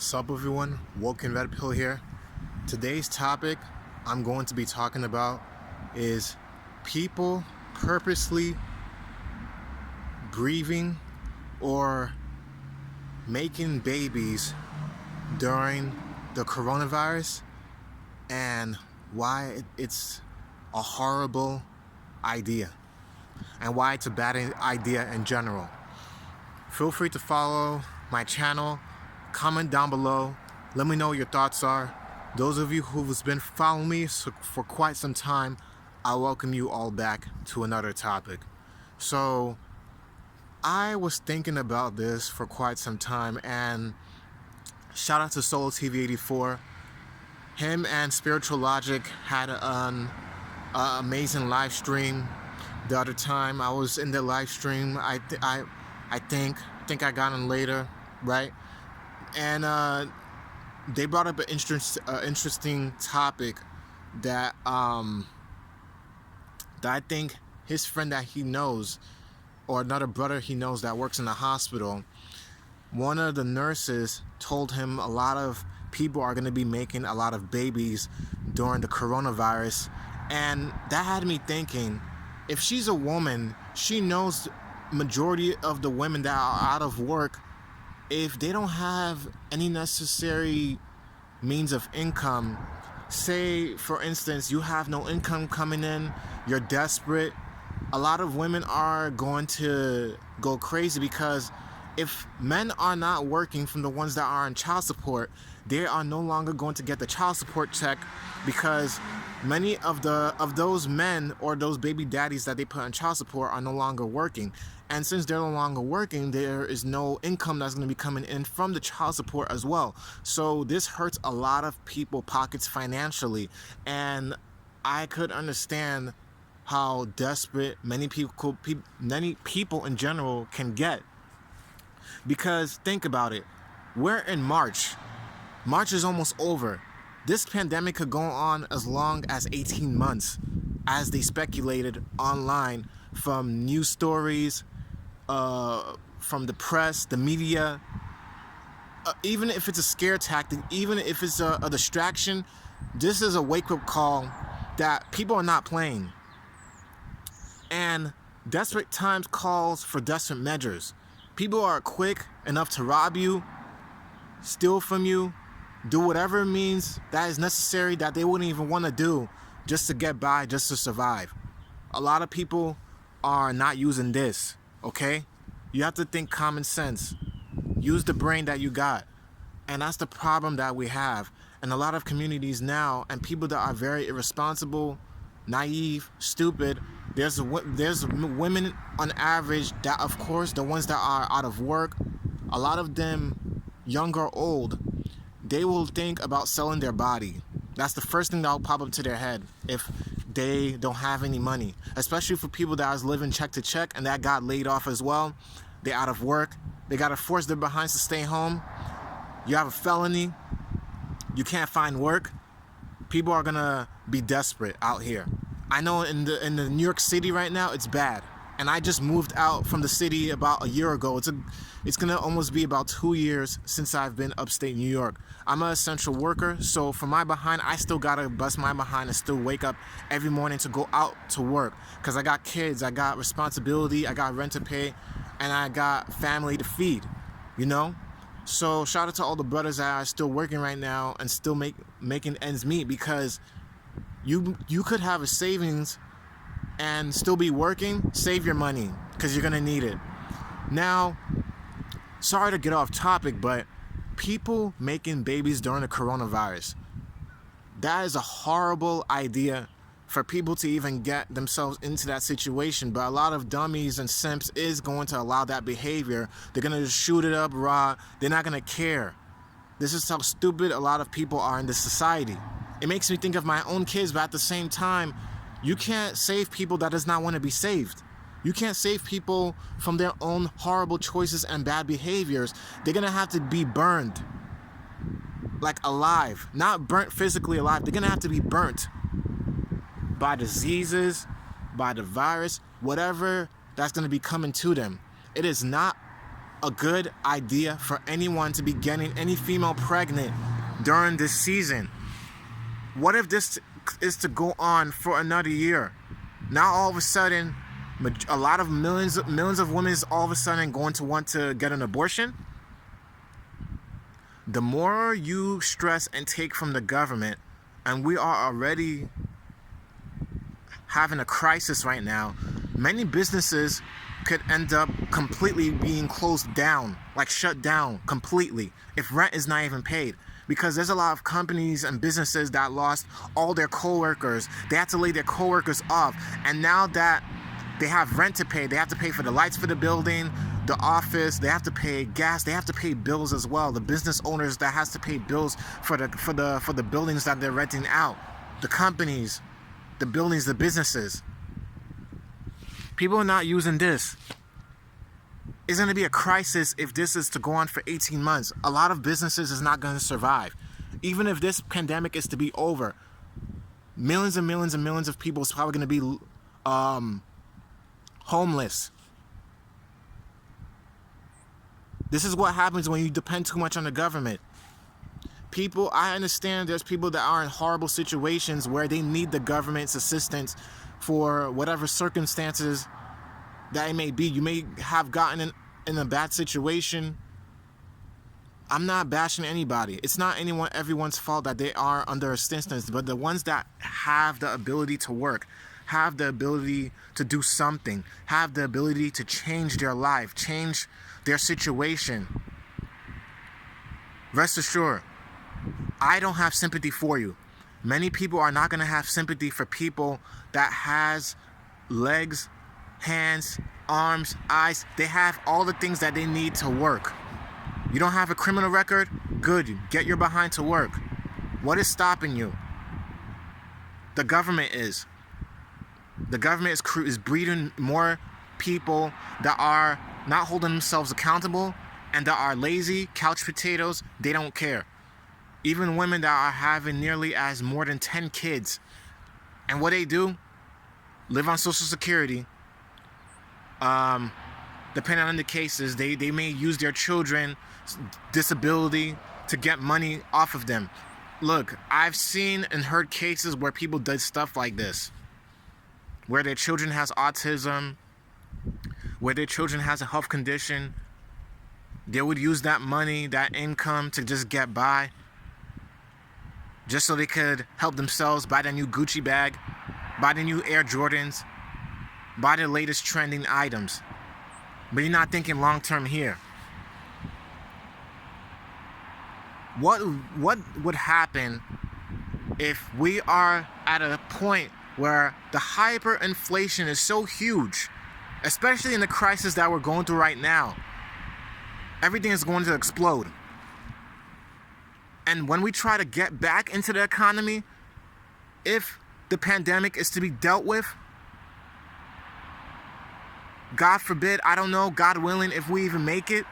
Sup everyone, Woken Red Pill here. Today's topic I'm going to be talking about is people purposely grieving or making babies during the coronavirus and why it's a horrible idea and why it's a bad idea in general. Feel free to follow my channel, comment down below, let me know what your thoughts are. Those of you who've been following me for quite some time, I welcome you all back to another topic. So I was thinking about this for quite some time, and shout out to Solo TV 84. Him and Spiritual Logic had an amazing live stream the other time. I was in the live stream. I think I got in later, right? And they brought up an interesting topic that I think his friend that he knows, or another brother he knows that works in the hospital, one of the nurses told him a lot of people are going to be making a lot of babies during the coronavirus. And that had me thinking, if she's a woman, she knows majority of the women that are out of work, if they don't have any necessary means of income, say for instance you have no income coming in, you're desperate, a lot of women are going to go crazy, because if men are not working, from the ones that are on child support, they are no longer going to get the child support check, because many of those men or those baby daddies that they put on child support are no longer working. And since they're no longer working, there is no income that's going to be coming in from the child support as well. So this hurts a lot of people's pockets financially. And I could understand how desperate many people in general can get. Because think about it. We're in March. March is almost over. This pandemic could go on as long as 18 months, as they speculated online from news stories, from the press, the media. Even if it's a scare tactic, even if it's a distraction, this is a wake-up call that people are not playing. And desperate times calls for desperate measures. People are quick enough to rob you, steal from you, do whatever means that is necessary that they wouldn't even want to do just to get by, just to survive. A lot of people are not using this, okay? You have to think common sense. Use the brain that you got. And that's the problem that we have in a lot of communities now, and people that are very irresponsible, naive, stupid. There's women on average that, of course, the ones that are out of work, a lot of them, young or old, they will think about selling their body. That's the first thing that will pop up to their head if they don't have any money. Especially for people that was living check to check and that got laid off as well. They're out of work. They got to force their behinds to stay home. You have a felony. You can't find work. People are going to be desperate out here. I know in the New York City right now, it's bad. And I just moved out from the city about a year ago. It's going to almost be about 2 years since I've been upstate New York. I'm an essential worker, so for my behind, I still got to bust my behind and still wake up every morning to go out to work. Because I got kids, I got responsibility, I got rent to pay, and I got family to feed, you know? So shout out to all the brothers that are still working right now and still making ends meet, because you could have a savings and still be working. Save your money, because you're gonna need it. Now, sorry to get off topic, but people making babies during the coronavirus, that is a horrible idea for people to even get themselves into that situation. But a lot of dummies and simps is going to allow that behavior. They're gonna just shoot it up raw. They're not gonna care. This is how stupid a lot of people are in this society. It makes me think of my own kids, but at the same time, you can't save people that does not want to be saved. You can't save people from their own horrible choices and bad behaviors. They're going to have to be burned, like alive. Not burnt physically alive. They're going to have to be burnt by diseases, by the virus, whatever that's going to be coming to them. It is not a good idea for anyone to be getting any female pregnant during this season. What if this is to go on for another year? Now all of a sudden, a lot of millions of women is all of a sudden going to want to get an abortion? The more you stress and take from the government, and we are already having a crisis right now, many businesses could end up completely being closed down, like shut down completely, if rent is not even paid. Because there's a lot of companies and businesses that lost all their coworkers. They had to lay their coworkers off. And now that they have rent to pay, they have to pay for the lights for the building, the office, they have to pay gas, they have to pay bills as well. The business owners that has to pay bills for the buildings that they're renting out. The companies, the buildings, the businesses. People are not using this. It's going to be a crisis if this is to go on for 18 months. A lot of businesses is not going to survive. Even if this pandemic is to be over, millions and millions and millions of people is probably going to be homeless. This is what happens when you depend too much on the government. People, I understand there's people that are in horrible situations where they need the government's assistance for whatever circumstances that it may be. You may have gotten in a bad situation. I'm not bashing anybody. It's not everyone's fault that they are under assistance, but the ones that have the ability to work, have the ability to do something, have the ability to change their life, change their situation. Rest assured, I don't have sympathy for you. Many people are not going to have sympathy for people that has legs, hands, arms, eyes. They have all the things that they need to work. You don't have a criminal record? Good. Get your behind to work. What is stopping you? The government is. The government is breeding more people that are not holding themselves accountable and that are lazy, couch potatoes. They don't care. Even women that are having nearly as more than 10 kids. And what they do? Live on Social Security. Depending on the cases, they may use their children's disability to get money off of them. Look, I've seen and heard cases where people did stuff like this. Where their children has autism, where their children has a health condition. They would use that money, that income to just get by. Just so they could help themselves buy the new Gucci bag, buy the new Air Jordans, buy the latest trending items. But you're not thinking long term here. What would happen if we are at a point where the hyperinflation is so huge, especially in the crisis that we're going through right now? Everything is going to explode. And when we try to get back into the economy, if the pandemic is to be dealt with, God forbid, I don't know, God willing, if we even make it,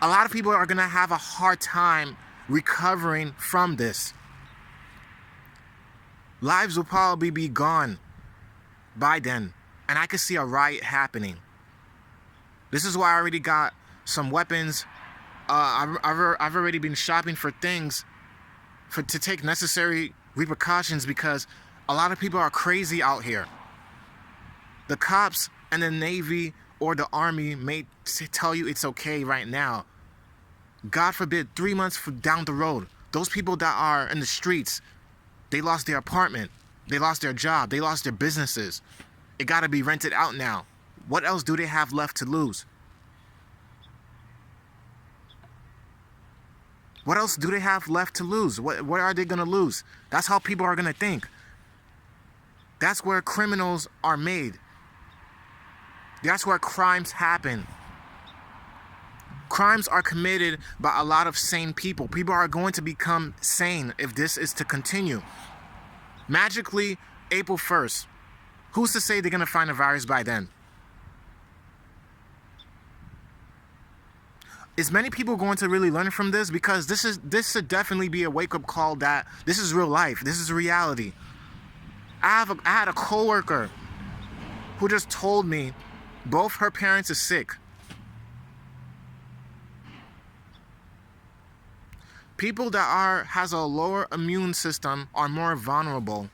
a lot of people are going to have a hard time recovering from this. Lives will probably be gone by then, and I could see a riot happening. This is why I already got some weapons. I've already been shopping for things to take necessary repercussions, because a lot of people are crazy out here. The cops and the Navy or the Army may tell you it's okay right now. God forbid, 3 months down the road, those people that are in the streets, they lost their apartment, they lost their job, they lost their businesses. It got to be rented out now. What else do they have left to lose? What else do they have left to lose? What are they going to lose? That's how people are going to think. That's where criminals are made. That's where crimes happen. Crimes are committed by a lot of sane people. People are going to become sane if this is to continue. Magically, April 1st. Who's to say they're going to find a virus by then? Is many people going to really learn from this? Because this should definitely be a wake-up call that this is real life. This is reality. I had a coworker who just told me both her parents are sick. People that has a lower immune system are more vulnerable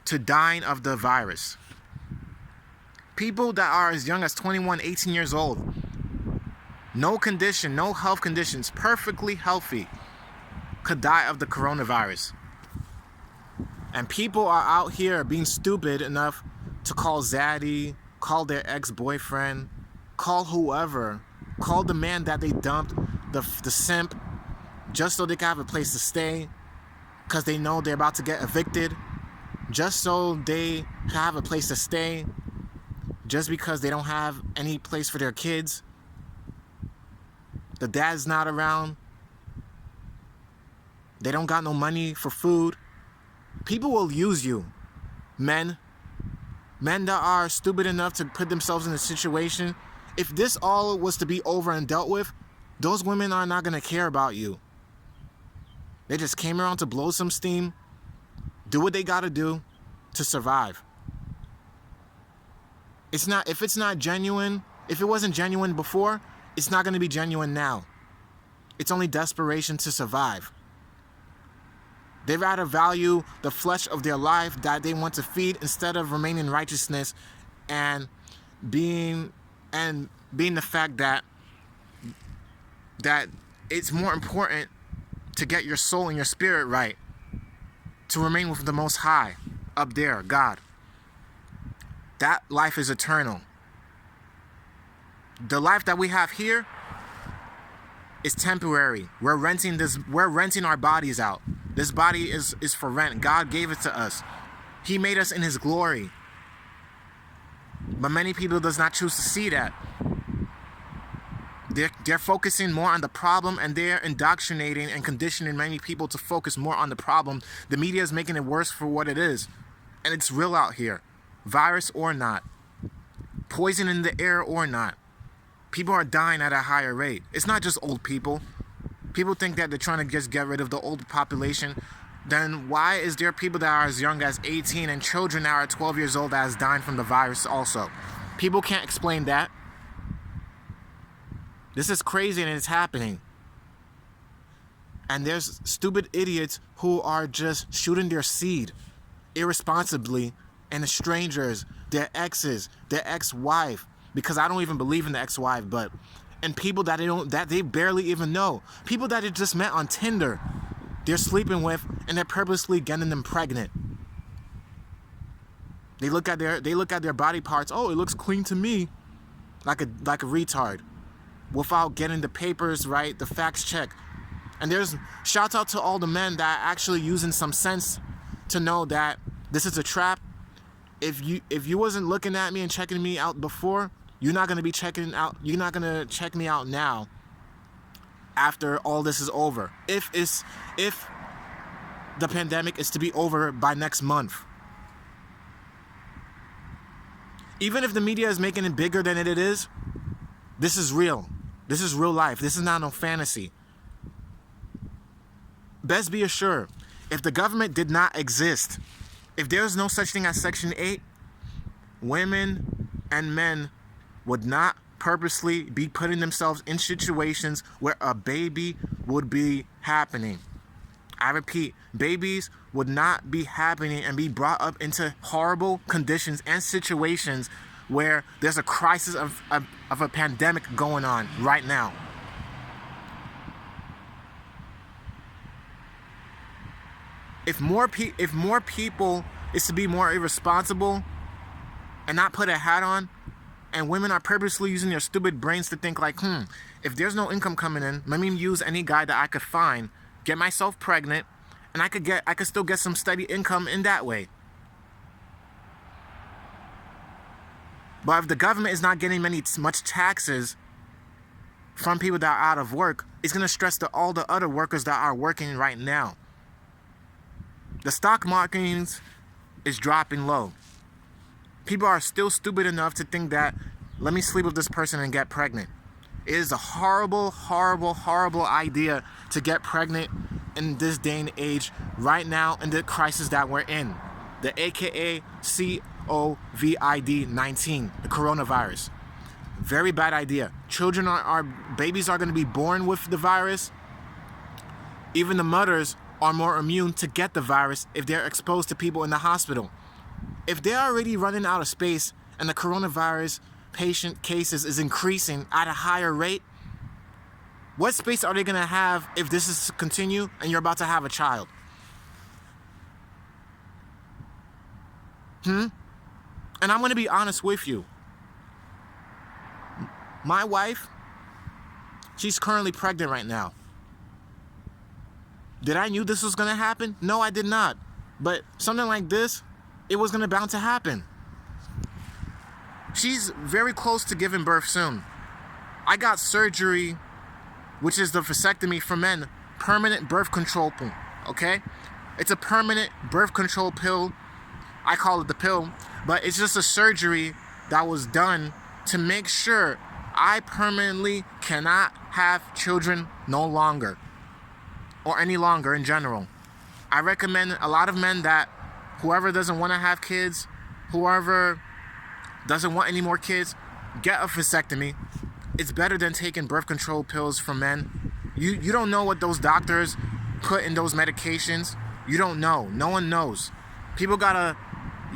to dying of the virus. People that are as young as 21, 18 years old, no condition, no health conditions, perfectly healthy, could die of the coronavirus. And people are out here being stupid enough to call Zaddy, call their ex-boyfriend, call whoever, call the man that they dumped, the simp, just so they can have a place to stay, because they know they're about to get evicted, just so they have a place to stay, just because they don't have any place for their kids. The dad's not around. They don't got no money for food. People will use you. Men that are stupid enough to put themselves in a situation. If this all was to be over and dealt with, those women are not going to care about you. They just came around to blow some steam, do what they got to do to survive. If it's not genuine, if it wasn't genuine before, it's not going to be genuine now. It's only desperation to survive. They rather value the flesh of their life that they want to feed instead of remaining in righteousness and being the fact that it's more important to get your soul and your spirit right, to remain with the Most High up there, God. That life is eternal. The life that we have here is temporary. We're renting our bodies out. This body is for rent. God gave it to us. He made us in His glory. But many people does not choose to see that. They're focusing more on the problem, and they're indoctrinating and conditioning many people to focus more on the problem. The media is making it worse for what it is. And it's real out here. Virus or not. Poison in the air or not. People are dying at a higher rate. It's not just old people. People think that they're trying to just get rid of the old population. Then why is there people that are as young as 18 and children that are 12 years old that is dying from the virus also? People can't explain that. This is crazy and it's happening. And there's stupid idiots who are just shooting their seed irresponsibly, and the strangers, their exes, their ex-wife, because I don't even believe in the ex-wife, and people that they barely even know, people that they just met on Tinder, they're sleeping with, and they're purposely getting them pregnant. They look at their body parts. Oh, it looks clean to me, like a retard, without getting the papers right, the facts checked. And there's shout out to all the men that are actually using some sense to know that this is a trap. If you wasn't looking at me and checking me out before, you're not gonna be checking out. You're not gonna check me out now. After all this is over, if the pandemic is to be over by next month, even if the media is making it bigger than it is, this is real. This is real life. This is not no fantasy. Best be assured, if the government did not exist, if there's no such thing as Section 8, women and men would not purposely be putting themselves in situations where a baby would be happening. I repeat, babies would not be happening and be brought up into horrible conditions and situations where there's a crisis of a pandemic going on right now. If more people is to be more irresponsible and not put a hat on, and women are purposely using their stupid brains to think like, if there's no income coming in, let me use any guy that I could find, get myself pregnant, and I could still get some steady income in that way. But if the government is not getting much taxes from people that are out of work, it's going to stress all the other workers that are working right now. The stock market is dropping low. People are still stupid enough to think that, let me sleep with this person and get pregnant. It is a horrible, horrible, horrible idea to get pregnant in this day and age right now in the crisis that we're in. The AKA COVID-19, the coronavirus. Very bad idea. Babies are going to be born with the virus. Even the mothers are more immune to get the virus if they're exposed to people in the hospital. If they're already running out of space and the coronavirus patient cases is increasing at a higher rate, what space are they going to have if this is to continue and you're about to have a child? And I'm going to be honest with you. My wife, she's currently pregnant right now. Did I knew this was going to happen? No, I did not. But something like this, it was going to bound to happen. She's very close to giving birth soon. I got surgery, which is the vasectomy for men, permanent birth control pill, okay? It's a permanent birth control pill. I call it the pill, but it's just a surgery that was done to make sure I permanently cannot have children no longer, or any longer in general. I recommend a lot of men that whoever doesn't want to have kids, whoever doesn't want any more kids, get a vasectomy. It's better than taking birth control pills for men. You don't know what those doctors put in those medications. You don't know. No one knows. People gotta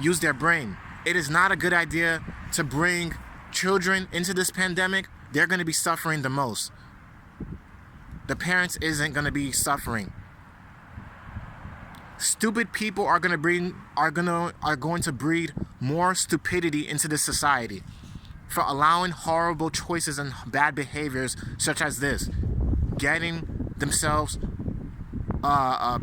use their brain. It is not a good idea to bring children into this pandemic. They're gonna be suffering the most. The parents isn't gonna be suffering. Stupid people are going to breed more stupidity into this society for allowing horrible choices and bad behaviors such as this. Getting themselves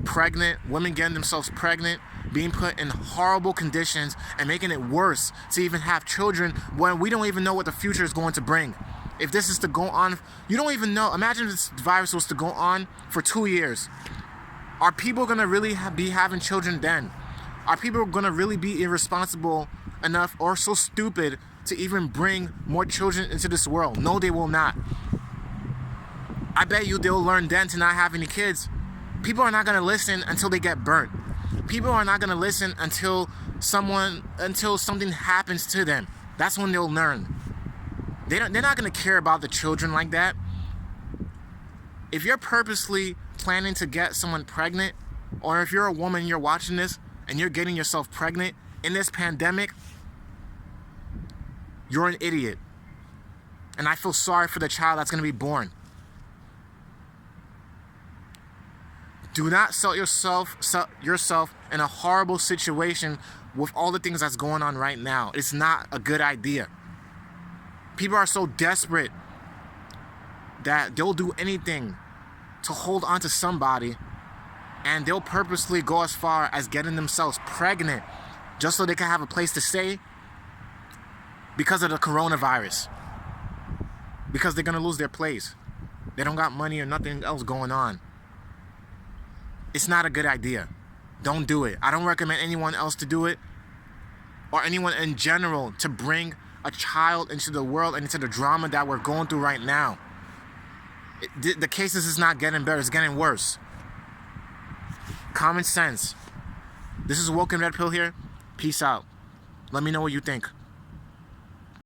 pregnant, women getting themselves pregnant, being put in horrible conditions and making it worse to even have children when we don't even know what the future is going to bring. If this is to go on, you don't even know. Imagine if this virus was to go on for 2 years. Are people going to really be having children then? Are people going to really be irresponsible enough or so stupid to even bring more children into this world? No, they will not. I bet you they'll learn then to not have any kids. People are not going to listen until they get burnt. People are not going to listen until something happens to them. That's when they'll learn. They're not going to care about the children like that. If you're purposely planning to get someone pregnant, or if you're a woman and you're watching this and you're getting yourself pregnant in this pandemic, you're an idiot. And I feel sorry for the child that's going to be born. Do not sell yourself in a horrible situation with all the things that's going on right now. It's not a good idea. People are so desperate that they'll do anything to hold on to somebody, and they'll purposely go as far as getting themselves pregnant just so they can have a place to stay because of the coronavirus. Because they're going to lose their place. They don't got money or nothing else going on. It's not a good idea. Don't do it. I don't recommend anyone else to do it, or anyone in general to bring a child into the world and into the drama that we're going through right now. The cases is not getting better, it's getting worse. Common sense. This is Woken Red Pill here. Peace out. Let me know what you think.